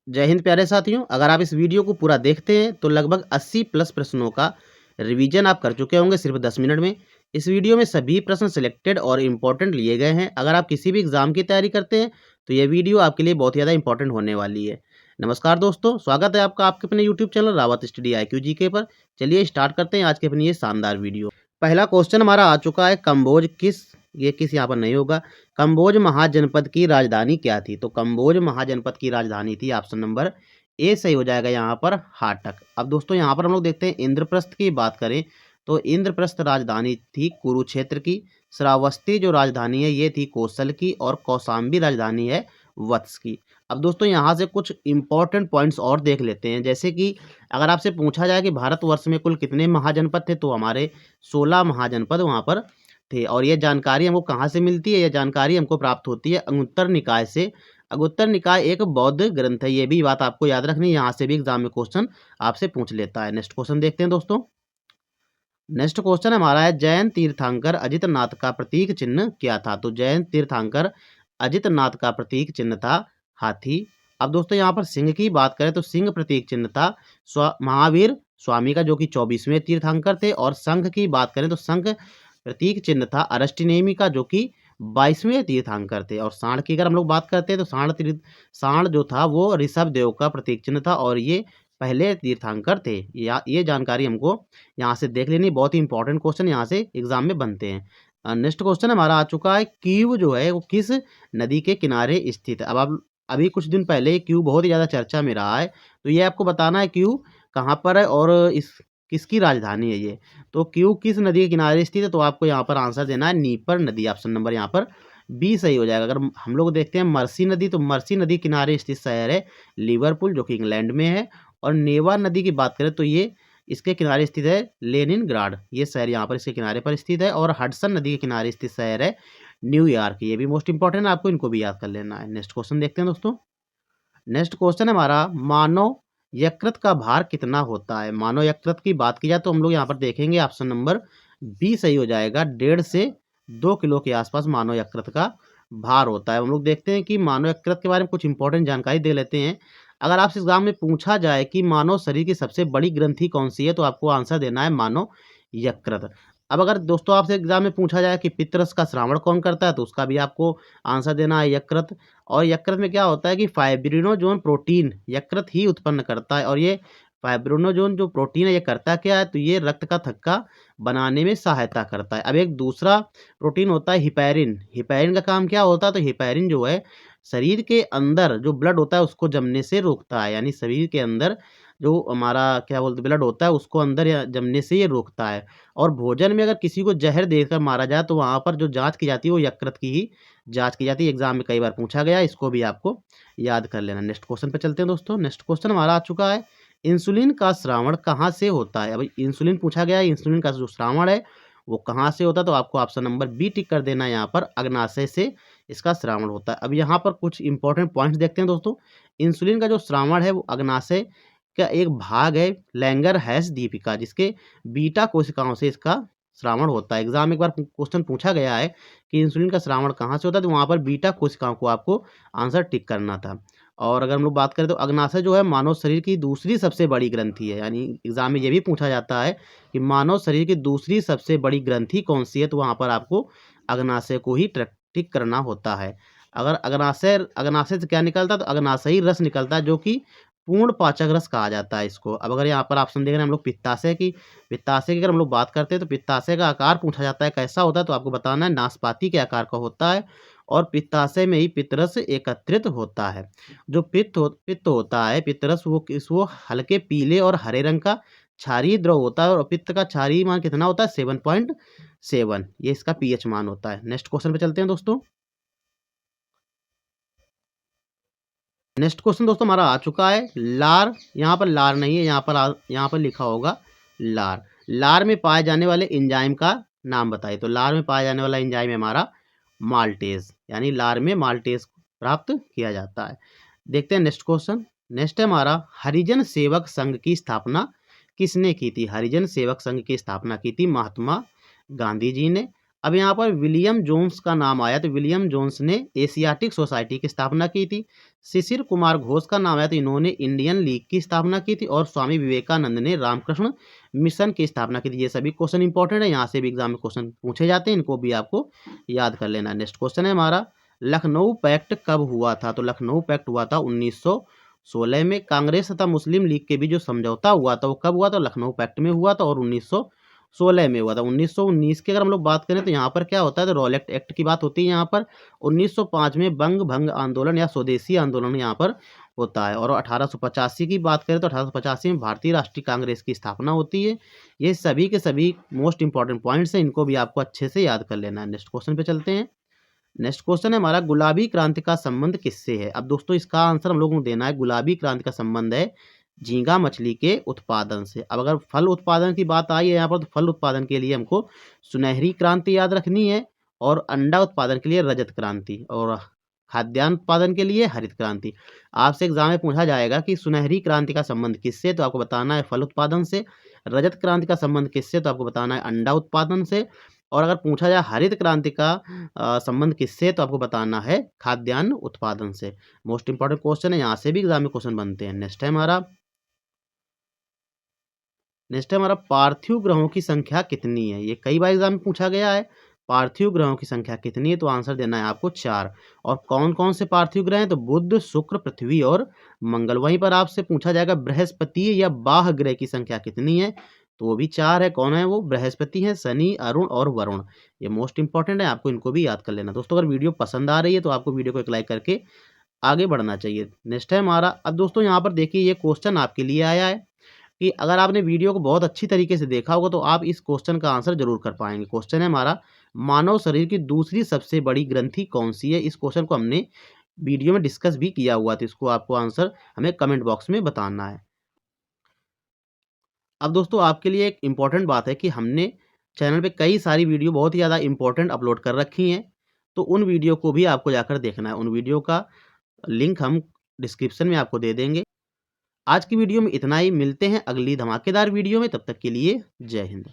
जय हिंद प्यारे साथियों, अगर आप इस वीडियो को पूरा देखते हैं तो लगभग 80 प्लस प्रश्नों का रिवीजन आप कर चुके होंगे सिर्फ 10 मिनट में। इस वीडियो में सभी प्रश्न सिलेक्टेड और इम्पोर्टेंट लिए गए हैं। अगर आप किसी भी एग्जाम की तैयारी करते हैं तो यह वीडियो आपके लिए बहुत ज़्यादा इंपॉर्टेंट होने वाली है। नमस्कार दोस्तों, स्वागत है आपका आपके अपने YouTube channel Rawat study IQ GK पर। चलिए स्टार्ट करते हैं आज के अपनी ये शानदार वीडियो। पहला क्वेश्चन हमारा आ चुका है, कंबोज किस यहाँ पर नहीं होगा। कंबोज महाजनपद की राजधानी क्या थी? तो कंबोज महाजनपद की राजधानी थी ऑप्शन नंबर ए सही हो जाएगा यहाँ पर हाटक। अब दोस्तों यहाँ पर हम लोग देखते हैं इंद्रप्रस्थ की बात करें तो इंद्रप्रस्थ राजधानी थी कुरुक्षेत्र की। श्रावस्ती जो राजधानी है ये थी कौशल की, और कौशाम्बी राजधानी है वत्स की। अब दोस्तों यहाँ से कुछ इंपॉर्टेंट पॉइंट्स और देख लेते हैं, जैसे कि अगर आपसे पूछा जाए कि भारतवर्ष में कुल कितने महाजनपद थे तो हमारे 16 महाजनपद वहाँ पर थे। और ये जानकारी हमको कहाँ से मिलती है? यह जानकारी हमको प्राप्त होती है अंगुत्तर निकाय से। अंगुत्तर निकाय एक बौद्ध ग्रंथ है, ये भी बात आपको याद रखनी है, यहाँ से भी एग्जाम में क्वेश्चन आपसे पूछ लेता है। नेक्स्ट क्वेश्चन देखते हैं दोस्तों। नेक्स्ट क्वेश्चन हमारा है, जैन तीर्थंकर अजितनाथ का प्रतीक चिन्ह क्या था? तो जैन तीर्थंकर अजितनाथ का प्रतीक चिन्ह था हाथी। अब दोस्तों यहाँ पर सिंह की बात करें तो सिंह प्रतीक चिन्ह था महावीर स्वामी का, जो कि 24वें तीर्थंकर थे। और संघ की बात करें तो संघ प्रतीक चिन्ह था अरष्टिनेमि का, जो कि 22वें तीर्थंकर थे। और सांड की अगर हम लोग बात करते हैं तो सांड जो था वो ऋषभ देव का प्रतीक चिन्ह था, और ये पहले तीर्थंकर थे। ये जानकारी हमको यहाँ से देख लेनी, बहुत ही इंपॉर्टेंट क्वेश्चन यहाँ से एग्जाम में बनते हैं। नेक्स्ट क्वेश्चन हमारा आ चुका है, क्यू जो है वो किस नदी के किनारे स्थित है? अब आप अभी कुछ दिन पहले क्यू बहुत ही ज़्यादा चर्चा में रहा है, तो ये आपको बताना है क्यू कहाँ पर है और इस किसकी राजधानी है ये। तो क्यू किस नदी के किनारे स्थित है? तो आपको यहाँ पर आंसर देना है नीपर नदी। ऑप्शन नंबर यहाँ पर बी सही हो जाएगा। अगर हम लोग देखते हैं मर्सी नदी, तो मर्सी नदी किनारे स्थित शहर है लिवरपूल, जो कि इंग्लैंड में है। और नेवा नदी की बात करें तो ये इसके किनारे स्थित है लेनिनग्राड, ये शहर यहाँ पर इसके किनारे पर स्थित है। और हडसन नदी के किनारे स्थित शहर है न्यूयॉर्क, ये भी मोस्ट इंपॉर्टेंट है, आपको इनको भी याद कर लेना है। नेक्स्ट क्वेश्चन देखते हैं दोस्तों। नेक्स्ट क्वेश्चन है हमारा, मानव यकृत का भार कितना होता है? मानव यकृत की बात की जाए तो हम लोग यहाँ पर देखेंगे ऑप्शन नंबर बी सही हो जाएगा। 1.5 से 2 किलो के आसपास मानव यकृत का भार होता है। हम लोग देखते हैं कि मानव यकृत के बारे में कुछ इंपॉर्टेंट जानकारी दे लेते हैं। अगर आपसे एग्जाम में पूछा जाए कि मानव शरीर की सबसे बड़ी ग्रंथि कौन सी है, तो आपको आंसर देना है मानव यकृत। अब अगर दोस्तों आपसे एग्जाम में पूछा जाए कि पितरस का श्रावण कौन करता है, तो उसका भी आपको आंसर देना है यकृत। और यकृत में क्या होता है कि फाइब्रिनोजोन प्रोटीन यकृत ही उत्पन्न करता है। और ये फाइब्रिनोजोन जो प्रोटीन है ये करता क्या है? तो ये रक्त का थक्का बनाने में सहायता करता है। अब एक दूसरा प्रोटीन होता है हिपैरिन। हिपैरिन का काम क्या होता है? तो हिपैरिन जो है शरीर के अंदर जो ब्लड होता है उसको जमने से रोकता है, यानी शरीर के अंदर जो हमारा क्या बोलते ब्लड होता है उसको अंदर जमने से ये रोकता है। और भोजन में अगर किसी को जहर देकर मारा जाए तो वहाँ पर जो जांच की जाती है वो यकृत की ही जांच की जाती है। एग्जाम में कई बार पूछा गया, इसको भी आपको याद कर लेना। नेक्स्ट क्वेश्चन पे चलते हैं दोस्तों। नेक्स्ट क्वेश्चन हमारा आ चुका है, इंसुलिन का श्रावण कहाँ से होता है? अब इंसुलिन पूछा गया है, इंसुलिन का जो श्रावण है वो कहाँ से होता है? तो आपको ऑप्शन नंबर बी टिक कर देना है, यहाँ पर अग्नाशय से इसका श्रावण होता है। अब यहाँ पर कुछ इंपॉर्टेंट पॉइंट्स देखते हैं दोस्तों। इंसुलिन का जो श्रावण है वो अग्नाशय का एक भाग है लैंगर हैश दीपिका, जिसके बीटा कोशिकाओं से इसका श्रावण होता है। एग्जाम में एक बार क्वेश्चन पूछा गया है कि इंसुलिन का श्रावण कहाँ से होता है, तो वहाँ पर बीटा कोशिकाओं को आपको आंसर टिक करना था। और अगर हम लोग बात करें तो अग्नाशय जो है मानव शरीर की दूसरी सबसे बड़ी ग्रंथि है, यानी एग्जाम में ये भी पूछा जाता है कि मानव शरीर की दूसरी सबसे बड़ी ग्रंथि कौन सी है, तो वहाँ पर आपको अग्नाशय को ही टिक करना होता है। अगर अग्नाशय अग्नाशय से क्या निकलता है? तो अग्नाशयी रस निकलता है, जो कि पूर्ण पाचक रस कहा जाता है इसको। अब अगर यहाँ पर ऑप्शन देख रहे हैं हम लोग पित्ताशय की अगर हम लोग बात करते हैं तो पित्ताशय का आकार पूछा जाता है कैसा होता है, तो आपको बताना है नाशपाती के आकार का होता है। और पित्ताशय में ही पित्तरस एकत्रित होता है। जो पित्त होता है पित्तरस वो हल्के पीले और हरे रंग का क्षारीय द्रव होता है। और पित्त का क्षारीय मान कितना होता है? 7.7, ये इसका pH मान होता है। नेक्स्ट क्वेश्चन पे चलते हैं दोस्तों। नेक्स्ट क्वेश्चन दोस्तों हमारा आ चुका है, लार, यहाँ पर लार नहीं है, यहाँ पर लिखा होगा लार। लार में पाए जाने वाले एंजाइम का नाम बताइए। तो लार में पाया जाने वाला एंजाइम है हमारा माल्टेज, यानी लार में माल्टेज प्राप्त किया जाता है। देखते हैं नेक्स्ट क्वेश्चन। नेक्स्ट है हमारा, हरिजन सेवक संघ की स्थापना किसने की थी? हरिजन सेवक संघ की स्थापना की थी महात्मा गांधी जी ने। अब यहाँ पर विलियम जोन्स का नाम आया, तो विलियम जोन्स ने एशियाटिक सोसाइटी की स्थापना की थी। शिशिर कुमार घोष का नाम है तो इन्होंने इंडियन लीग की स्थापना की थी और स्वामी विवेकानंद ने रामकृष्ण मिशन की स्थापना की थी। ये सभी क्वेश्चन इंपॉर्टेंट है, यहाँ से भी एग्जाम में क्वेश्चन पूछे जाते हैं, इनको भी आपको याद कर लेना है। नेक्स्ट क्वेश्चन है हमारा, लखनऊ पैक्ट कब हुआ था? तो लखनऊ पैक्ट हुआ था 1916 में। कांग्रेस तथा मुस्लिम लीग के बीच जो समझौता हुआ था वो कब हुआ था? लखनऊ पैक्ट में हुआ था और 1916 में हुआ था। 1919 की अगर हम लोग बात करें तो यहाँ पर क्या होता है, तो रॉलेट एक्ट की बात होती है यहाँ पर। 1905 में बंग भंग आंदोलन या स्वदेशी आंदोलन यहाँ पर होता है और 1885 की बात करें तो 1885 में भारतीय राष्ट्रीय कांग्रेस की स्थापना होती है। ये सभी के सभी मोस्ट इंपॉर्टेंट पॉइंट्स हैं, इनको भी आपको अच्छे से याद कर लेना है। नेक्स्ट क्वेश्चन पे चलते हैं। नेक्स्ट क्वेश्चन है हमारा, गुलाबी क्रांति का संबंध किससे है? अब दोस्तों इसका आंसर हम लोगों को देना है, गुलाबी क्रांति का संबंध है झींगा मछली के उत्पादन से। अब अगर फल उत्पादन की बात आई है यहाँ पर, तो फल उत्पादन के लिए हमको सुनहरी क्रांति याद रखनी है और अंडा उत्पादन के लिए रजत क्रांति और खाद्यान्न उत्पादन के लिए हरित क्रांति। आपसे एग्जाम में पूछा जाएगा कि सुनहरी क्रांति का संबंध किससे, तो आपको बताना है फल उत्पादन से। रजत क्रांति का संबंध किससे, तो आपको बताना है अंडा उत्पादन से। और अगर पूछा जाए हरित क्रांति का संबंध किससे, तो आपको बताना है खाद्यान्न उत्पादन से। मोस्ट इंपॉर्टेंट क्वेश्चन है, यहाँ से भी एग्जाम में क्वेश्चन बनते हैं। नेक्स्ट है हमारा पार्थिव ग्रहों की संख्या कितनी है? ये कई बार एग्जाम में पूछा गया है। पार्थिव ग्रहों की संख्या कितनी है? तो आंसर देना है आपको 4। और कौन कौन से पार्थिव ग्रह हैं? तो बुध, शुक्र, पृथ्वी और मंगल। वहीं पर आपसे पूछा जाएगा बृहस्पति या बाह ग्रह की संख्या कितनी है? तो वो भी 4 है। कौन है वो? बृहस्पति है, शनि, अरुण और वरुण। ये मोस्ट इंपॉर्टेंट है, आपको इनको भी याद कर लेना। दोस्तों अगर वीडियो पसंद आ रही है तो आपको वीडियो को एक लाइक करके आगे बढ़ना चाहिए। नेक्स्ट है हमारा, अब दोस्तों यहाँ पर देखिए ये क्वेश्चन आपके लिए आया है कि अगर आपने वीडियो को बहुत अच्छी तरीके से देखा होगा तो आप इस क्वेश्चन का आंसर जरूर कर पाएंगे। क्वेश्चन है हमारा, मानव शरीर की दूसरी सबसे बड़ी ग्रंथि कौन सी है? इस क्वेश्चन को हमने वीडियो में डिस्कस भी किया हुआ था, इसको आपको आंसर हमें कमेंट बॉक्स में बताना है। अब दोस्तों आपके लिए एक इम्पॉर्टेंट बात है कि हमने चैनल पे कई सारी वीडियो बहुत ही ज़्यादा इम्पोर्टेंट अपलोड कर रखी हैं, तो उन वीडियो को भी आपको जाकर देखना है। उन वीडियो का लिंक हम डिस्क्रिप्शन में आपको दे देंगे। आज की वीडियो में इतना ही, मिलते हैं अगली धमाकेदार वीडियो में, तब तक के लिए जय हिंद।